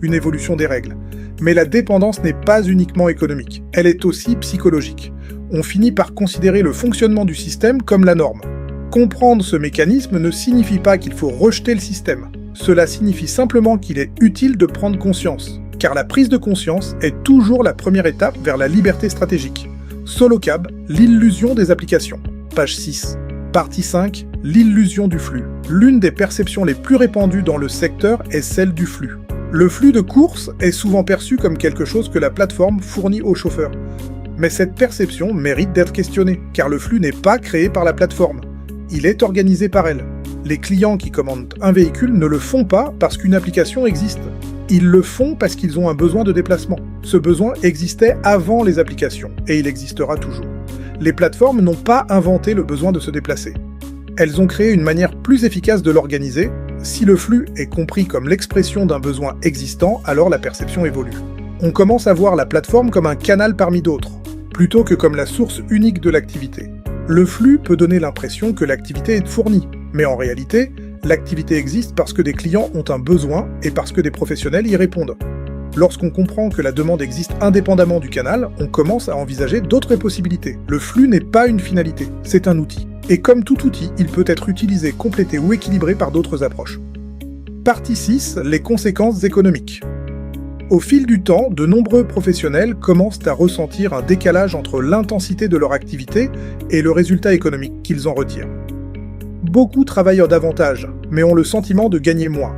une évolution des règles. Mais la dépendance n'est pas uniquement économique, elle est aussi psychologique. On finit par considérer le fonctionnement du système comme la norme. Comprendre ce mécanisme ne signifie pas qu'il faut rejeter le système. Cela signifie simplement qu'il est utile de prendre conscience, car la prise de conscience est toujours la première étape vers la liberté stratégique. Solocab, l'illusion des applications. Page 6. Partie 5, l'illusion du flux. L'une des perceptions les plus répandues dans le secteur est celle du flux. Le flux de course est souvent perçu comme quelque chose que la plateforme fournit aux chauffeurs. Mais cette perception mérite d'être questionnée, car le flux n'est pas créé par la plateforme. Il est organisé par elle. Les clients qui commandent un véhicule ne le font pas parce qu'une application existe. Ils le font parce qu'ils ont un besoin de déplacement. Ce besoin existait avant les applications, et il existera toujours. Les plateformes n'ont pas inventé le besoin de se déplacer. Elles ont créé une manière plus efficace de l'organiser. Si le flux est compris comme l'expression d'un besoin existant, alors la perception évolue. On commence à voir la plateforme comme un canal parmi d'autres, plutôt que comme la source unique de l'activité. Le flux peut donner l'impression que l'activité est fournie, mais en réalité, l'activité existe parce que des clients ont un besoin et parce que des professionnels y répondent. Lorsqu'on comprend que la demande existe indépendamment du canal, on commence à envisager d'autres possibilités. Le flux n'est pas une finalité, c'est un outil. Et comme tout outil, il peut être utilisé, complété ou équilibré par d'autres approches. Partie 6, les conséquences économiques. Au fil du temps, de nombreux professionnels commencent à ressentir un décalage entre l'intensité de leur activité et le résultat économique qu'ils en retirent. Beaucoup travaillent davantage, mais ont le sentiment de gagner moins.